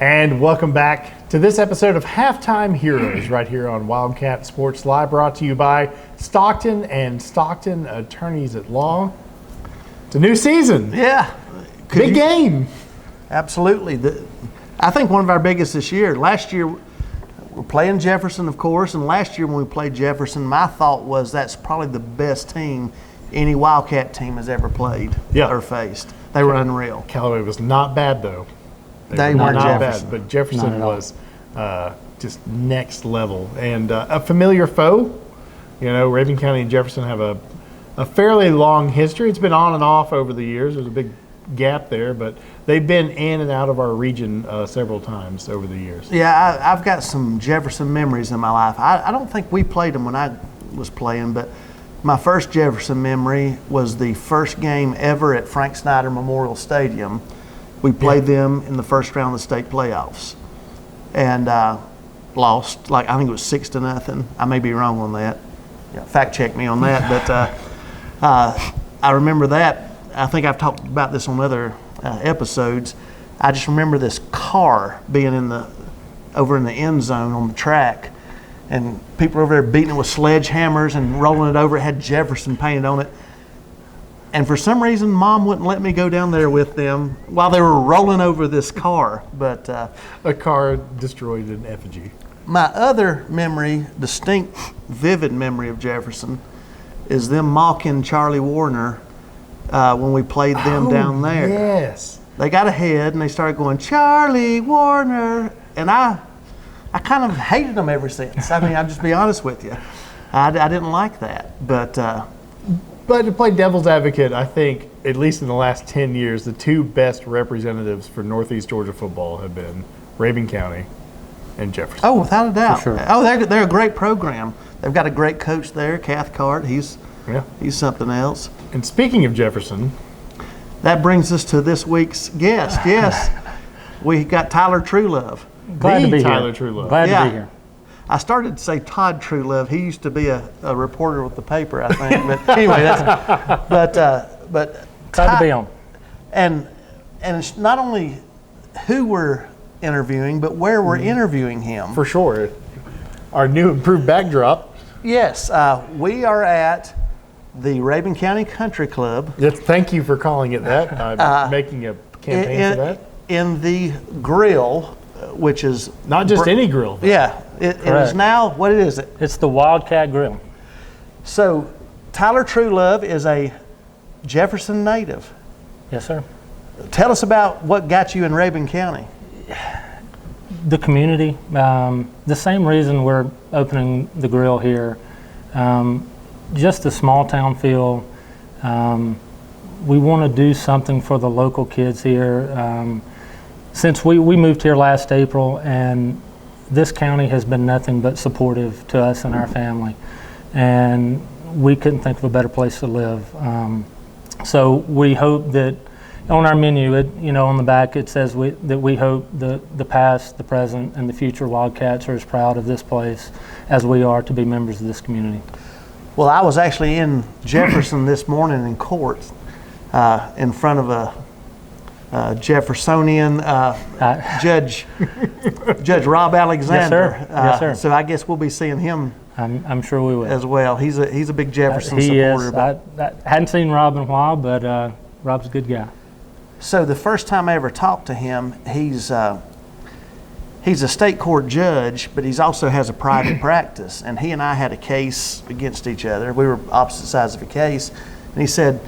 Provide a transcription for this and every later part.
And welcome back to this episode of Halftime Heroes right here on Wildcat Sports Live, brought to you by Stockton and Stockton Attorneys at Law. It's a new season. Yeah. Big game. Absolutely. I think one of our biggest this year. Last year, we're playing Jefferson, of course, and last year when we played Jefferson, my thought was that's probably the best team any Wildcat team has ever played or faced. They were unreal. Callaway was not bad, though. They were not bad, but Jefferson was just next level. And a familiar foe. You know, Raven County and Jefferson have a fairly long history. It's been on and off over the years. There's a big gap there, but they've been in and out of our region several times over the years. Yeah, I've got some Jefferson memories in my life. I don't think we played them when I was playing, but my first Jefferson memory was the first game ever at Frank Snyder Memorial Stadium. We played them in the first round of the state playoffs and lost. Like, I think it was 6-0. I may be wrong on that. Yeah, fact check me on that. But I remember that. I think I've talked about this on other episodes. I just remember this car being over in the end zone on the track, and people over there beating it with sledgehammers and rolling it over. It had Jefferson painted on it. And for some reason, Mom wouldn't let me go down there with them while they were rolling over this car. But a car destroyed in effigy. My other memory, distinct, vivid memory of Jefferson, is them mocking Charlie Warner when we played them down there. Yes. They got ahead and they started going, Charlie Warner. And I kind of hated them ever since. I mean, I'll just be honest with you. I didn't like that. But to play devil's advocate, I think, at least in the last 10 years, the two best representatives for Northeast Georgia football have been Raven County and Jefferson. Oh, without a doubt. For sure. Oh, they're a great program. They've got a great coach there, Cathcart. He's something else. And speaking of Jefferson, that brings us to this week's guest. Yes, we got Tyler Truelove. Glad to be Tyler here. Truelove. Glad to be here. I started to say Todd Truelove. He used to be a reporter with the paper, I think. But anyway, but Glad to be on. And it's not only who we're interviewing, but where we're interviewing him. For sure. Our new improved backdrop. Yes, we are at the Raven County Country Club. Yes, thank you for calling it that. I'm making a campaign for that. In the grill, which is not just any grill. Yeah, it is now. What is it? It's the Wildcat Grill. So, Tyler Truelove is a Jefferson native. Yes, sir. Tell us about what got you in Raven County. The community. The same reason we're opening the grill here. Just a small town feel. We want to do something for the local kids here. Since we moved here last April, and this county has been nothing but supportive to us and our family, and we couldn't think of a better place to live. So we hope that on our menu, on the back it says that we hope the past, the present, and the future Wildcats are as proud of this place as we are to be members of this community. Well, I was actually in Jefferson this morning in court in front of a Jeffersonian Judge Rob Alexander. Yes, sir. So I guess we'll be seeing him. I'm sure we will as well. He's a big Jefferson he supporter. Is. I hadn't seen Rob in a while, but Rob's a good guy. So the first time I ever talked to him, he's a state court judge, but he also has a private practice. And he and I had a case against each other. We were opposite sides of a case, and he said,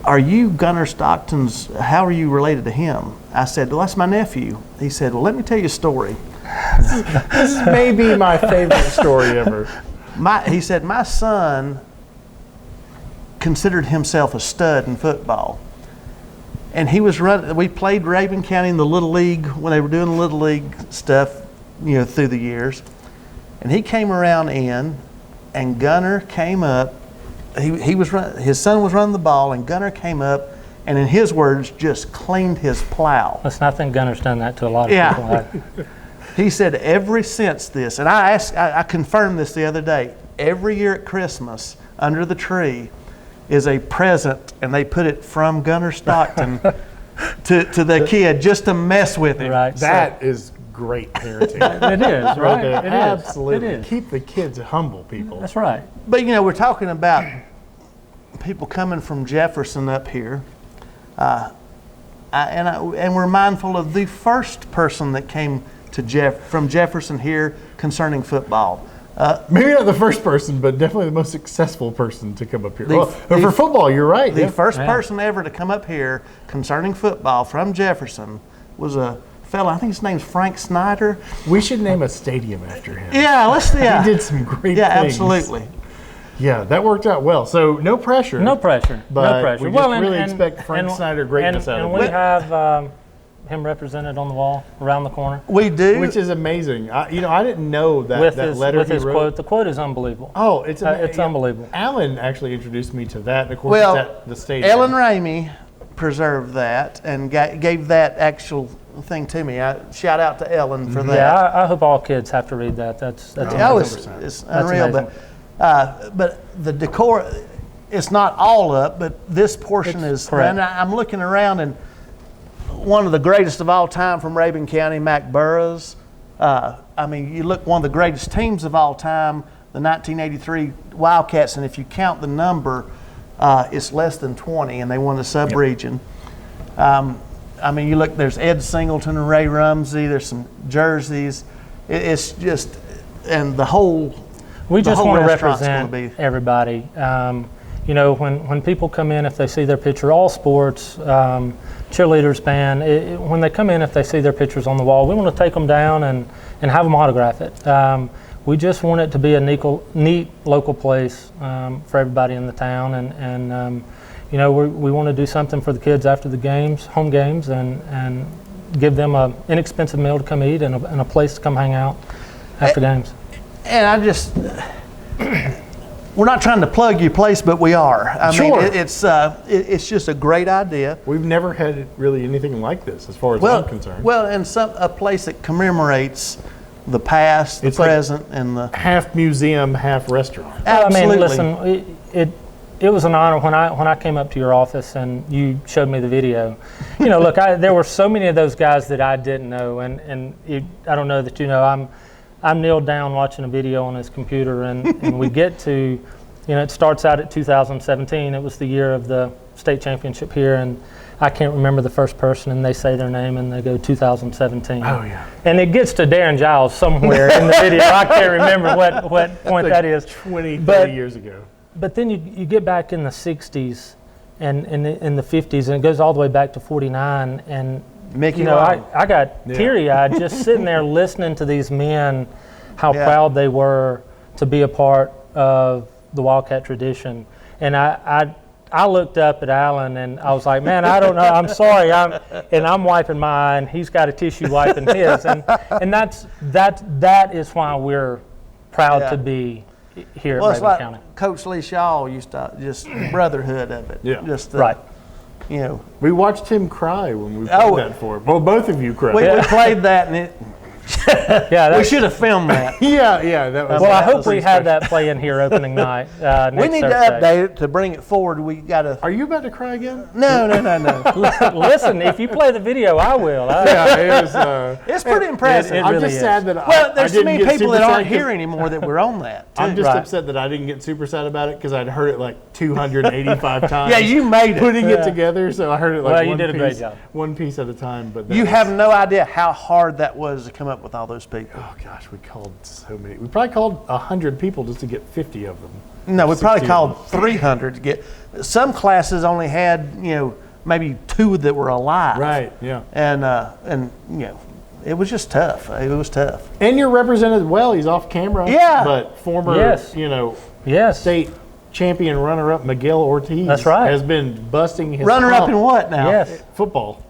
"Are you Gunner Stockton's? How are you related to him?" I said, "Well, that's my nephew." He said, "Well, let me tell you a story." This may be my favorite story ever. He said, "My son considered himself a stud in football, and he was running. We played Raven County in the Little League when they were doing the Little League stuff, through the years. And he came around and Gunner came up. His son was running the ball, and Gunner came up, and in his words, just cleaned his plow." Let's not think Gunner's done that to a lot of people. He said, "Ever since this," and I confirmed this the other day. Every year at Christmas, under the tree, is a present, and they put it from Gunner Stockton to the kid just to mess with him. Right. That is great parenting. It is, right? there. It is. Absolutely. It is. Keep the kids humble, people. That's right. But we're talking about people coming from Jefferson up here, and we're mindful of the first person that came to from Jefferson here concerning football. Maybe not the first person, but definitely the most successful person to come up here. The- But for football, you're right. The yeah. first person ever to come up here concerning football from Jefferson was a fella, I think his name's Frank Snyder. We should name a stadium after him. Yeah. He did some great Yeah, things. absolutely. Yeah, that worked out well. So no pressure. No pressure. But no pressure. we just really expect Frank Snyder greatness out of And we it. have him represented on the wall around the corner. We do. Which is amazing. I didn't know that, With that his, letter with he his wrote. quote. The quote is unbelievable. Oh, it's It's unbelievable. Alan actually introduced me to that. And of course, Well, it's at the stadium. Ellen Ramey preserved that and gave that actual thing to me. Shout out to Ellen for that. Yeah, I hope all kids have to read that. That's Oh, amazing. it's unreal. amazing. But the decor, it's not all up, but this portion It's is. correct. And I'm looking around, and one of the greatest of all time from Rabun County, Mac Burroughs. You look, one of the greatest teams of all time, the 1983 Wildcats, and if you count the number, it's less than 20, and they won the sub-region. You look, there's Ed Singleton and Ray Rumsey, there's some jerseys. It's just, and the whole We just whole want to restaurant's represent gonna be- everybody. When people come in, if they see their picture, all sports, cheerleaders, band, when they come in, if they see their pictures on the wall, we want to take them down and have them autograph it. We just want it to be a neat local place for everybody in the town, and we want to do something for the kids after the games, home games, and give them an inexpensive meal to come eat and a place to come hang out after games. And we're not trying to plug your place, but we are. Sure. It's just a great idea. We've never had really anything like this, as far as I'm concerned. Well, and a place that commemorates the past, the It's like present, and the half museum, half restaurant. absolutely. Listen, it was an honor when I came up to your office and you showed me the video. Look, there were so many of those guys that I didn't know, and I don't know that you know. I'm kneeled down watching a video on his computer, and we get to, it starts out at 2017. It was the year of the state championship here, and I can't remember the first person, and they say their name, and they go 2017. Oh, yeah. And it gets to Darren Giles somewhere in the video. I can't remember what point that is. 20, 30 But- years ago. But then you get back in the 60s and in the 50s, and it goes all the way back to 49, and Mickey I got Yeah. teary-eyed just sitting there listening to these men, how Yeah. proud they were to be a part of the Wildcat tradition. And I looked up at Alan and I was like, man, I don't know, I'm sorry. I'm wiping my eye and he's got a tissue wiping his. And that is why we're proud Yeah. to be here Well, at it's Rabun like County. Coach Lee Shaw used to just brotherhood of it. Yeah. Just Right. We watched him cry when we played Oh. that for him. Well, both of you cried. We played that, and Yeah, we that's, should have filmed that. yeah, that was. well, I that hope was we have that playing here opening night. We next need to Thursday. update it to bring it forward. We got to. Are you about to cry again? No. Listen, if you play the video, I will. Yeah, it was. It's pretty impressive. it I'm really just is. sad that Well, I there's so didn't many get people super that aren't sad 'cause here anymore that were on that. Too. I'm just Right. upset that I didn't get super sad about it because I'd heard it like 285 times. Yeah, you made it. putting it together, so I heard it like Well, you one did a great piece, job. one piece at a time. But that You was- have no idea how hard that was to come up with all those people. Oh gosh, we called so many. We probably called 100 people just to get 50 of them. No, we probably 60 called of them. 300 to get. Some classes only had maybe 2 that were alive. Right. Yeah. And it was just tough. It was tough. And you're represented well. He's off camera. Yeah. But former, Yes. Yes. state champion runner-up Miguel Ortiz. That's right. Has been busting his Runner up hump. in what now? Yes. Football.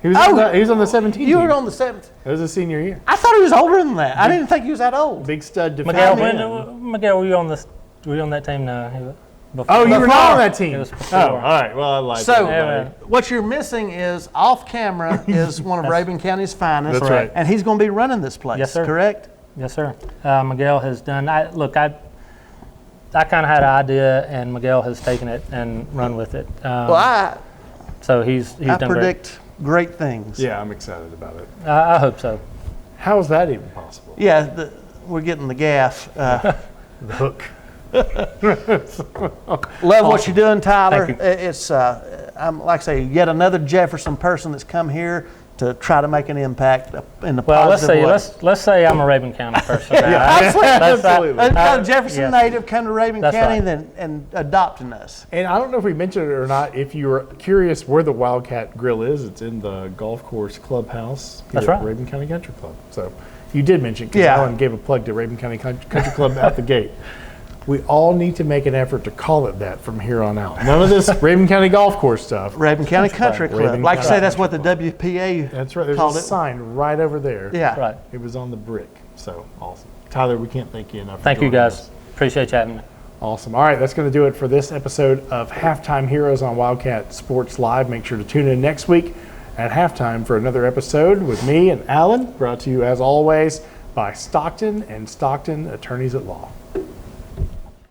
He was, Oh. he was on the 17 You team. were on the 7th. It was his senior year. I thought he was older than that. I didn't think he was that old. Big stud Miguel, defensive end. Miguel, were you on that team now? Before? Oh, you were not on that team. It was Oh, before. all right. Well, I lied. to So everybody. what you're missing is off camera is one of Rabun County's finest. That's right. And he's going to be running this place, Yes, sir. correct? Yes, sir. Miguel has done. I kind of had an idea, and Miguel has taken it and run with it. Well, So he's I done predict great things. Yeah, I'm excited about it. great. I hope so. How is that even possible? Yeah, we're getting the gaff. The hook. Love what you're doing, Tyler. Thank you. It's I'm like I say, yet another Jefferson person that's come here to try to make an impact in the Well, positive way. let's say I'm a Raven County person. Absolutely. A Jefferson yes. native come to Raven That's County right. and adopting us. And I don't know if we mentioned it or not. If you were curious where the Wildcat Grill is, it's in the golf course clubhouse here That's at right. Raven County Country Club. So you did mention because Yeah. Alan gave a plug to Raven County Country Club out the gate. We all need to make an effort to call it that from here on out. None of this Raven County golf course stuff. Raven County Country Club. Raven Like I County say, that's what the Country WPA That's right. There's called a it. sign right over there. Yeah. Right. It was on the brick. So awesome. Tyler, we can't thank you enough. for Thank you, joining guys. us. Appreciate you having me. Awesome. All right, that's going to do it for this episode of Halftime Heroes on Wildcat Sports Live. Make sure to tune in next week at halftime for another episode with me and Alan, brought to you as always by Stockton and Stockton Attorneys at Law.